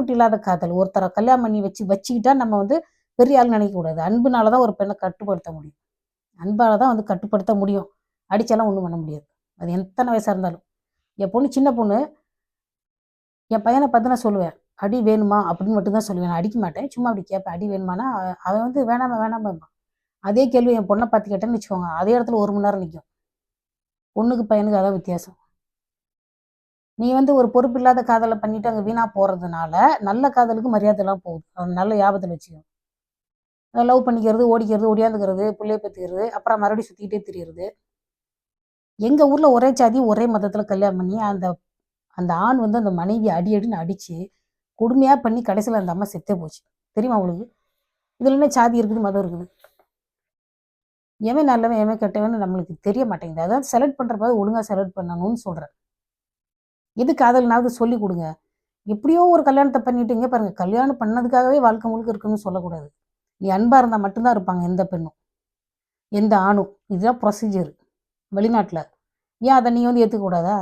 Commitment இல்லாத காதல். ஒருத்தரை கல்யாணம் பண்ணி வச்சுக்கிட்டா நம்ம வந்து பெரிய ஆள் நினைக்கக்கூடாது. அன்புனால தான் ஒரு பெண்ணை கட்டுப்படுத்த முடியும். அன்பால தான் வந்து கட்டுப்படுத்த முடியும். அடிச்சாலாம் ஒண்ணும் பண்ண முடியாது. அது எத்தனை வயசா இருந்தாலும். என் பொண்ணு சின்ன பொண்ணு. என் பையன பார்த்து நான் சொல்லுவேன். "அடி வேணுமா?" அப்படின்னு மட்டும் தான் சொல்லுவேன். நான் அடிக்க மாட்டேன். சும்மா அப்படி கேட்பேன். "அடி வேணுமான்னா?" அவன் வந்து வேணாம்மா வேணாம்பான். அதே கேள்வி என் பொண்ண பார்த்து கேட்டேன்னு வச்சுக்கோங்க, அதே இடத்துல 1 மணி நேரம் நிக்கும். பொண்ணுக்கு பையனுக்கு அதான் வித்தியாசம். நீ வந்து ஒரு பொறுப்பில்லாத காதல பண்ணிட்டு அங்க வீணா போறதுனால, நல்ல காதலுக்கு மரியாதைலாம் போகுது. அது நல்ல ஞாபகத்துல வச்சுக்கங்க. லவ் பண்ணிக்கிறது, ஓடிக்கிறது, ஒடியாந்துக்கிறது, புள்ளைய பெத்துக்கிறது, அப்புறம் மறுபடியும் சுத்திக்கிட்டே திரியிறது. எங்க ஊர்ல ஒரே ஜாதி, ஒரே மதத்துல கல்யாணம் பண்ணி, அந்த அந்த ஆண் வந்து அந்த மனைவிய அடி அடின்னு அடிச்சு, கொடுமையா பண்ணி கடைசில அந்த அம்மா செத்தே போச்சு. தெரியுமா உங்களுக்கு? இதுல என்ன சாதி இருக்குது, மதம் இருக்குது? எவன் நல்லவன், எவன் கெட்டவன்னு நம்மளுக்கு தெரிய மாட்டேங்குது. அதாவது செலக்ட் பண்றப்ப ஒழுங்கா செலக்ட் பண்ணணும்னு சொல்றேன். எது காதல்னாவது சொல்லிக் குடுங்க. எப்படியோ ஒரு கல்யாணத்த பண்ணிட்டு இங்க பாருங்க, கல்யாணம் பண்ணதுக்காகவே வாழ்க்கை முழுக்க இருக்கணும்னு சொல்லக்கூடாது. நீ அன்பா இருந்தா மட்டும் தான் இருப்பாங்க எந்த பெண்ணும், எந்த ஆணும். இதுதான் ப்ரொசீஜர் வெளிநாட்ல. ஏன் அத நீ வந்து ஏத்துக்க கூடாதா?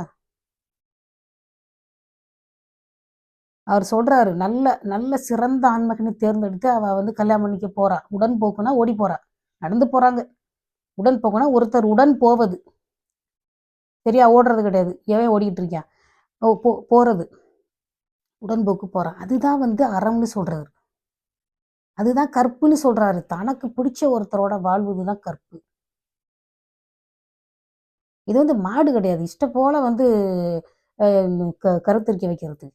அவர் சொல்றாரு, நல்ல நல்ல சிறந்த ஆண்மகனை தேர்ந்தெடுத்து அவ வந்து கல்யாணம் பண்ணிக்க போறா. உடன்போக்குன்னா ஓடி போறா. நடந்து போறாங்க. உடன்போக்குன்னா ஒருத்தர் உடன் போவது. சரியா? ஓடுறது கிடையாது. எவன் ஓடிக்கிட்டு இருக்கான்? போறது. உடன்போக்கு போறான். அதுதான் வந்து அறம்னு சொல்றாரு. அதுதான் கற்புன்னு சொல்றாரு. தனக்கு பிடிச்ச ஒருத்தரோட வாழ்வது தான் கற்பு. இது வந்து மாடு கிடையாது. இஷ்டம் போல வந்து அ கருத்தரிக்க வைக்கிறது.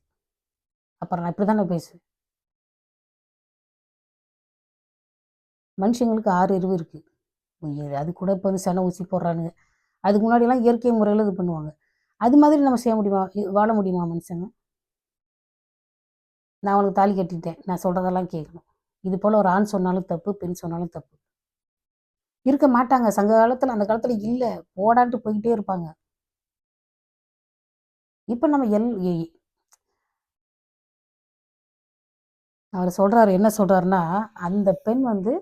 அப்புறம் நான் இப்படித்தானே பேசுவேன். மனுஷங்களுக்கு 6 அறிவு இருக்கு. அது கூட இப்ப வந்து சென ஊசி போடுறானுங்க. அதுக்கு முன்னாடிலாம் இயற்கை முறையில இது பண்ணுவாங்க. அது மாதிரி நம்ம செய்ய முடியுமா? வாழ முடியுமா மனுஷங்க? நான் உனக்கு தாலி கட்டிட்டேன். நான் சொல்றதெல்லாம் கேட்கணும். இது போல ஒரு ஆண் சொன்னாலும் தப்பு, பெண் சொன்னாலும் தப்பு. இருக்க மாட்டாங்க. சங்க காலத்துல அந்த காலத்துல இல்ல. போடான்ட்டு போய்க்கிட்டே இருப்பாங்க. இப்ப நம்ம அவரு சொல்றாரு என்ன சொல்றாருன்னா, அந்த பெண் வந்து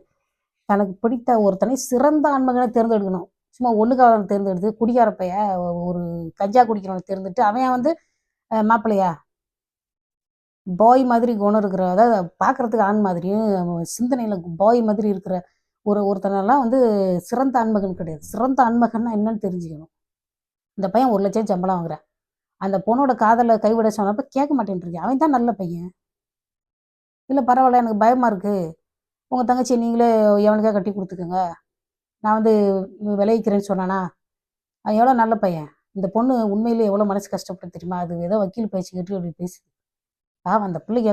தனக்கு பிடித்த ஒருத்தனை சிறந்த ஆண்மகன தேர்ந்தெடுக்கணும். சும்மா ஒண்ணுக்காரன தேர்ந்தெடுத்து, குடிகார பையன் ஒரு கஞ்சா குடிக்கிறவன தேர்ந்தெடுத்து, அவன் வந்து மாப்பிள்ளையா? பாய் மாதிரி குணம் இருக்கிற, அதாவது பார்க்கறதுக்கு ஆண் மாதிரியும், சிந்தனையில பாய் மாதிரி இருக்கிற ஒருத்தனெல்லாம் வந்து சிறந்த ஆண்மகன் கிடையாது. சிறந்த ஆண்மகன்னா என்னன்னு தெரிஞ்சுக்கணும். இந்த பையன் 1,00,000 சம்பளம் வாங்குறான். அந்த பொண்ணோட காதல கைவிட சொன்னப்ப கேட்க மாட்டேன்ருக்கான். அவன் தான் நல்ல பையன். இல்ல பரவால்ல எனக்கு பயமா இருக்கு. உங்க தங்கச்சிய நீங்களே எவனுக்கா கட்டி குடுத்துக்கங்க. நான் வந்து விளைவிக்கிறேன்னு சொன்னானா? அவன் எவ்வளோ நல்ல பையன். இந்த பொண்ணு உண்மையிலேயே எவ்வளோ மனசு கஷ்டப்படும் தெரியுமா? அது ஏதோ வக்கீல் பேச்சு கேட்டு அப்படி பேசுது. பாவம் அந்த பிள்ளைக்கு